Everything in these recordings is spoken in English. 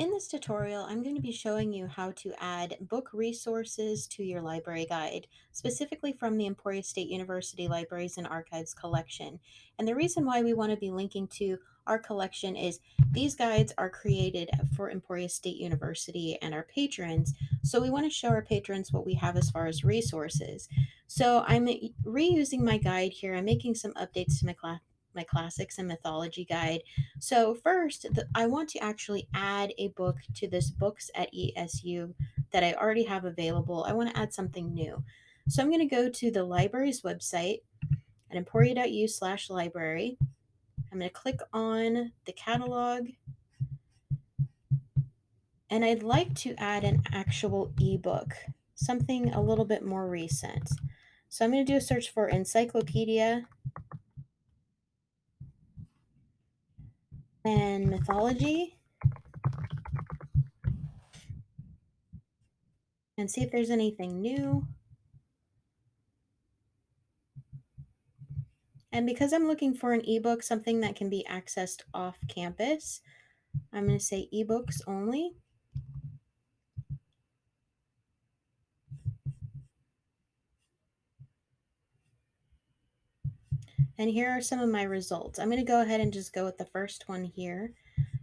In this tutorial, I'm going to be showing you how to add book resources to your library guide, specifically from the Emporia State University Libraries and Archives collection. And the reason why we want to be linking to our collection is these guides are created for Emporia State University and our patrons. So we want to show our patrons what we have as far as resources. So I'm reusing my guide here. I'm making some updates to my classics and mythology guide. So first, I want to actually add a book to this books at ESU that I already have available. I want to add something new. So I'm going to go to the library's website at emporia.u/library. I'm going to click on the catalog, and I'd like to add an actual ebook, something a little bit more recent. So I'm going to do a search for encyclopedia and mythology and see if there's anything new. And because I'm looking for an ebook, something that can be accessed off campus, I'm going to say ebooks only. And here are some of my results. I'm going to go ahead and just go with the first one here,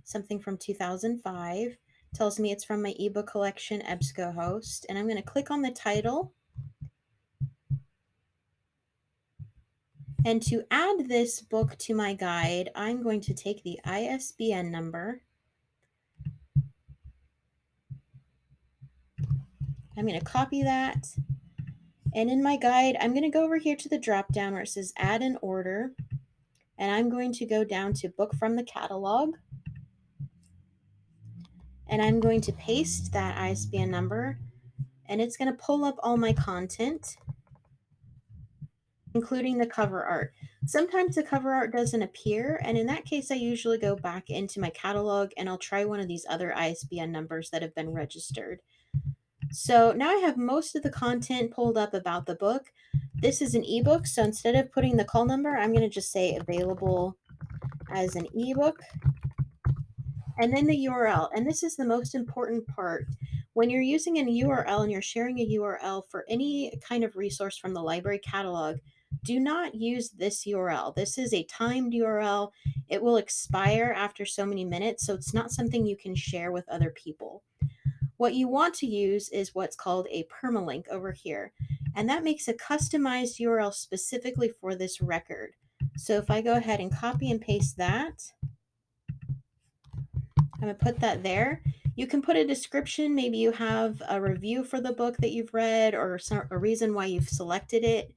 something from 2005. Tells me it's from my ebook collection, EBSCOhost. And I'm going to click on the title. And to add this book to my guide, I'm going to take the ISBN number. I'm going to copy that. And in my guide, I'm going to go over here to the drop down where it says add an order. And I'm going to go down to book from the catalog. And I'm going to paste that ISBN number. And it's going to pull up all my content, including the cover art. Sometimes the cover art doesn't appear. And in that case, I usually go back into my catalog and I'll try one of these other ISBN numbers that have been registered. So now I have most of the content pulled up about the book. This is an ebook. So instead of putting the call number, I'm going to just say available as an ebook. And then the URL. And this is the most important part. When you're using a URL and you're sharing a URL for any kind of resource from the library catalog, do not use this URL. This is a timed URL. It will expire after so many minutes, so it's not something you can share with other people. What you want to use is what's called a permalink over here, and that makes a customized URL specifically for this record. So if I go ahead and copy and paste that, I'm going to put that there. You can put a description. Maybe you have a review for the book that you've read or a reason why you've selected it.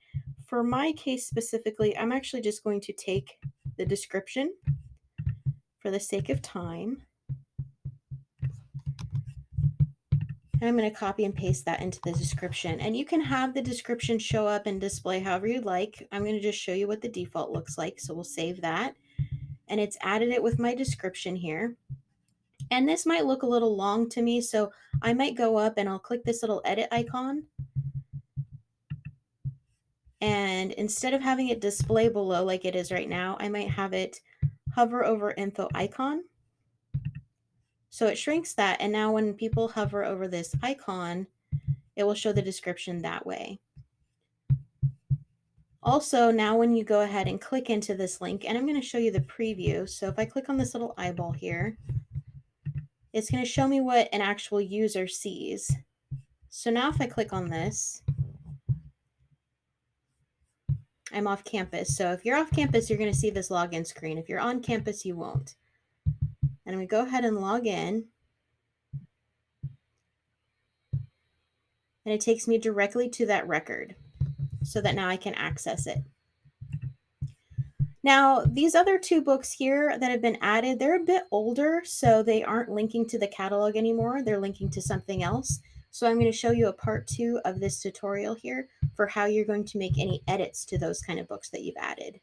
For my case specifically, I'm actually just going to take the description for the sake of time. And I'm going to copy and paste that into the description. And you can have the description show up and display however you like. I'm going to just show you what the default looks like. So we'll save that. And it's added it with my description here. And this might look a little long to me, so I might go up and I'll click this little edit icon. And instead of having it display below like it is right now, I might have it hover over info icon. So it shrinks that, and now when people hover over this icon, it will show the description that way. Also, now when you go ahead and click into this link, and I'm going to show you the preview. So if I click on this little eyeball here, it's going to show me what an actual user sees. So now if I click on this, I'm off campus. So if you're off campus, you're going to see this login screen. If you're on campus, you won't. And I'm going to go ahead and log in. And it takes me directly to that record so that now I can access it. Now, these other two books here that have been added, they're a bit older, so they aren't linking to the catalog anymore. They're linking to something else. So I'm going to show you a part 2 of this tutorial here for how you're going to make any edits to those kind of books that you've added.